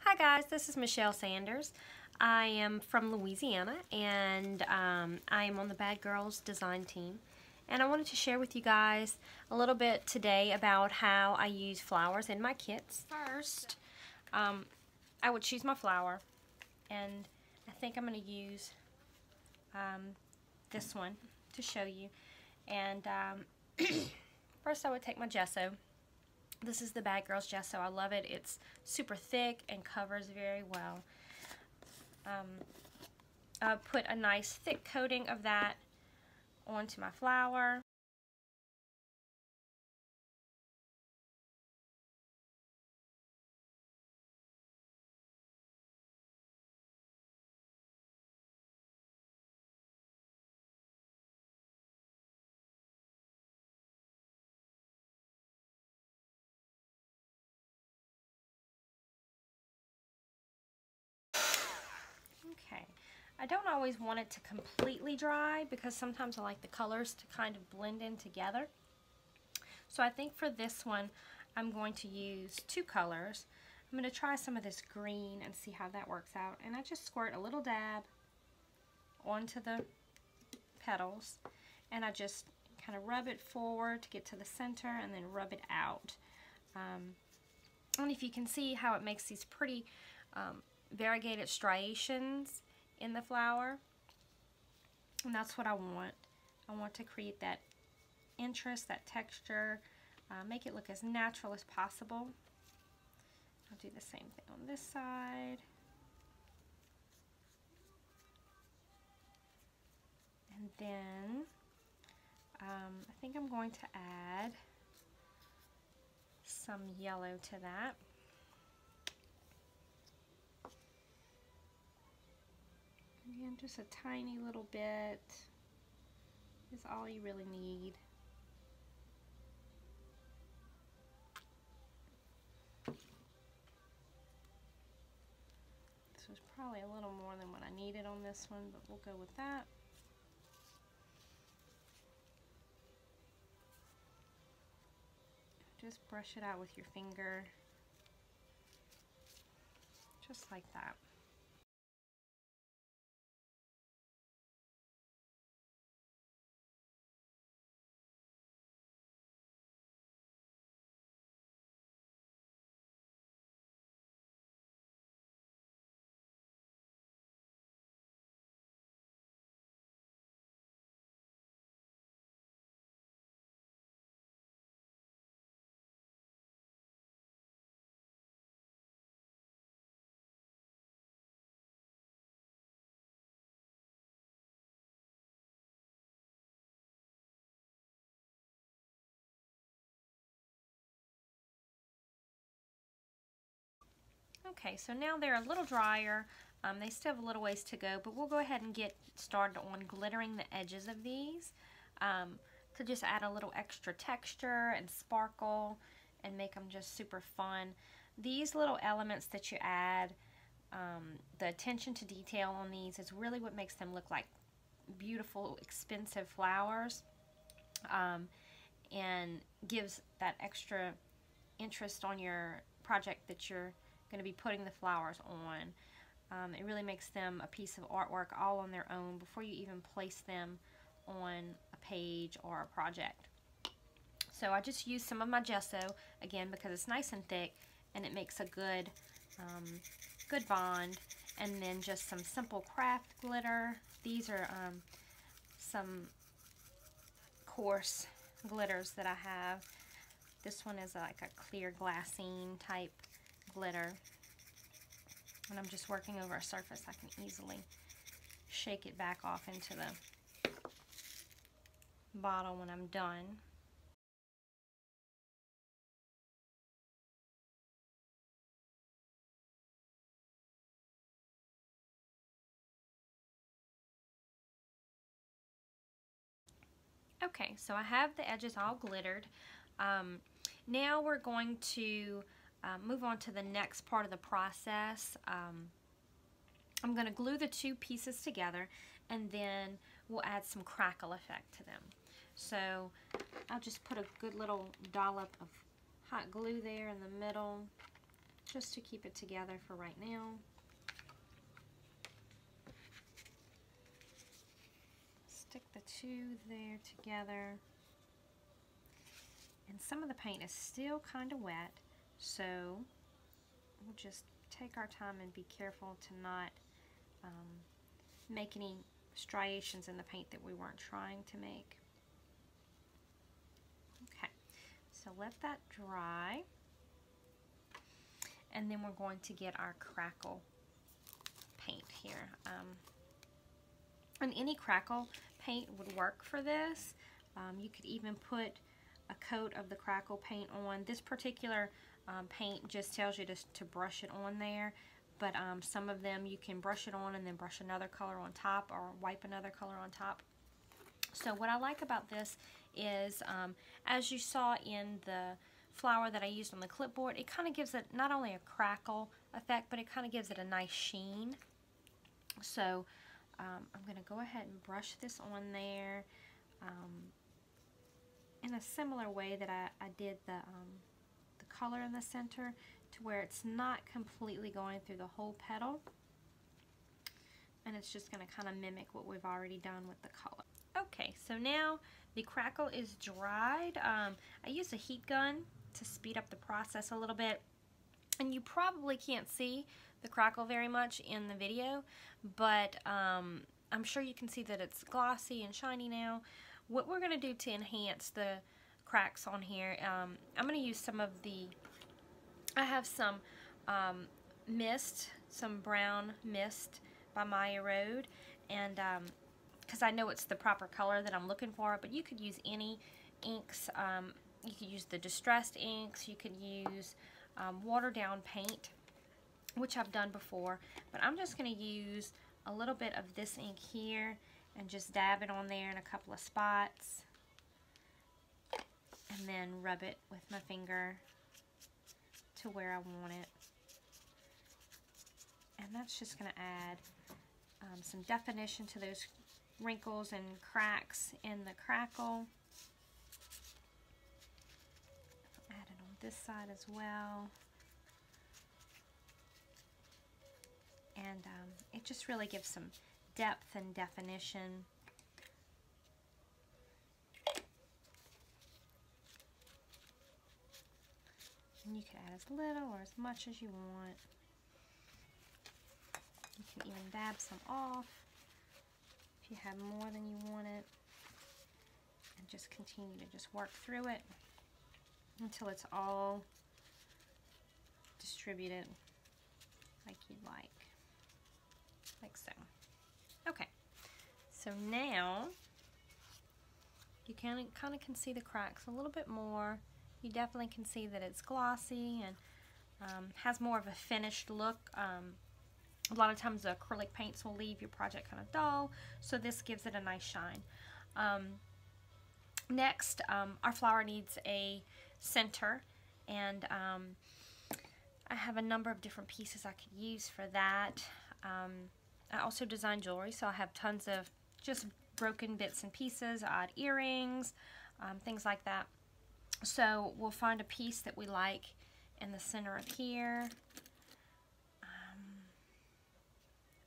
Hi guys, this is Michelle Sanders. I am from Louisiana and I am on the Bad Girls design team. And I wanted to share with you guys a little bit today about how I use flowers in my kits. First, I would choose my flower, and I think I'm going to use this one to show you. And first I would take my gesso. This is the Bad Girls gesso. I love it. It's super thick and covers very well. I put a nice thick coating of that onto my flower. Okay, I don't always want it to completely dry because sometimes I like the colors to kind of blend in together. So I think for this one, I'm going to use two colors. I'm going to try some of this green and see how that works out. And I just squirt a little dab onto the petals, and I just kind of rub it forward to get to the center and then rub it out. And if you can see how it makes these pretty variegated striations in the flower, and that's what I want. I want to create that interest, that texture, make it look as natural as possible. I'll do the same thing on this side. And then I think I'm going to add some yellow to that. Again, just a tiny little bit is all you really need. This was probably a little more than what I needed on this one, but we'll go with that. Just brush it out with your finger, just like that. Okay, so now they're a little drier. They still have a little ways to go, but we'll go ahead and get started on glittering the edges of these to just add a little extra texture and sparkle and make them just super fun. These little elements that you add, the attention to detail on these is really what makes them look like beautiful, expensive flowers, and gives that extra interest on your project that you're going to be putting the flowers on. It really makes them a piece of artwork all on their own before you even place them on a page or a project. So I just used some of my gesso again because it's nice and thick and it makes a good good bond, and then just some simple craft glitter. These are some coarse glitters that I have. This one is like a clear glassine type glitter, and I'm just working over a surface. I can easily shake it back off into the bottle when I'm done. Okay, so I have the edges all glittered. Now we're going to move on to the next part of the process. I'm going to glue the two pieces together, and then we'll add some crackle effect to them. So I'll just put a good little dollop of hot glue there in the middle, just to keep it together for right now. Stick the two there together. And some of the paint is still kind of wet, so we'll just take our time and be careful to not make any striations in the paint that we weren't trying to make. Okay, so let that dry. And then we're going to get our crackle paint here. And any crackle paint would work for this. You could even put a coat of the crackle paint on. This particular paint just tells you to brush it on there, but some of them you can brush it on and then brush another color on top, or wipe another color on top. So what I like about this is, as you saw in the flower that I used on the clipboard, it kind of gives it not only a crackle effect, but it kind of gives it a nice sheen. So I'm going to go ahead and brush this on there in a similar way that I did the color in the center, to where it's not completely going through the whole petal, and it's just going to kind of mimic what we've already done with the color. Okay, so now the crackle is dried. I used a heat gun to speed up the process a little bit, and you probably can't see the crackle very much in the video, but I'm sure you can see that it's glossy and shiny now. What we're going to do to enhance the cracks on here, I'm going to use some of the, I have some mist, some brown mist by Maya Road, and because I know it's the proper color that I'm looking for, but you could use any inks. You could use the distressed inks, you could use watered down paint, which I've done before, but I'm just going to use a little bit of this ink here and just dab it on there in a couple of spots, and then rub it with my finger to where I want it. And that's just going to add some definition to those wrinkles and cracks in the crackle. Add it on this side as well. And it just really gives some depth and definition. And you can add as little or as much as you want. You can even dab some off if you have more than you wanted. And just continue to just work through it until it's all distributed like you'd like so. Okay, so now you kind of can see the cracks a little bit more. You definitely can see that it's glossy and has more of a finished look. A lot of times the acrylic paints will leave your project kind of dull, so this gives it a nice shine. Next, our flower needs a center, and I have a number of different pieces I could use for that. I also design jewelry, so I have tons of just broken bits and pieces, odd earrings, things like that. So we'll find a piece that we like in the center of here. I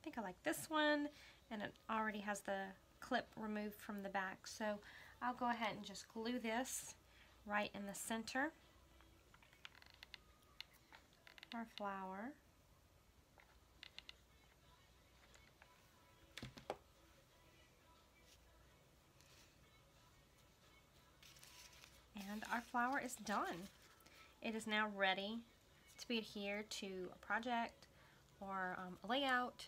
think I like this one, and it already has the clip removed from the back. So I'll go ahead and just glue this right in the center of our flower. And our flower is done. It is now ready to be adhered to a project or a layout,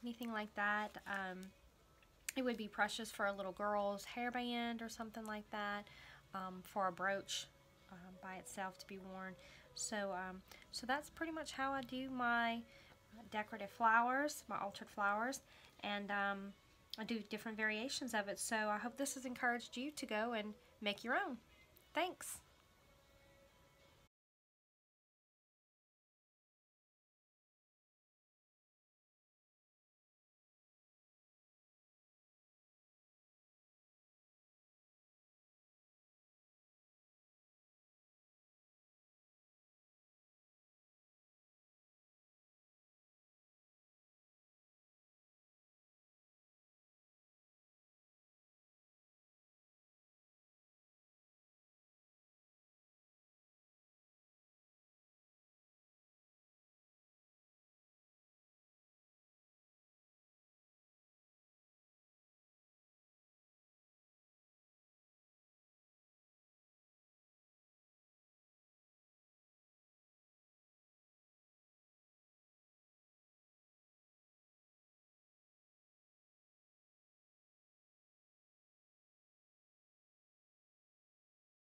anything like that. It would be precious for a little girl's hairband or something like that, for a brooch by itself to be worn. So, so that's pretty much how I do my decorative flowers, my altered flowers, and I do different variations of it. So I hope this has encouraged you to go and make your own. Thanks.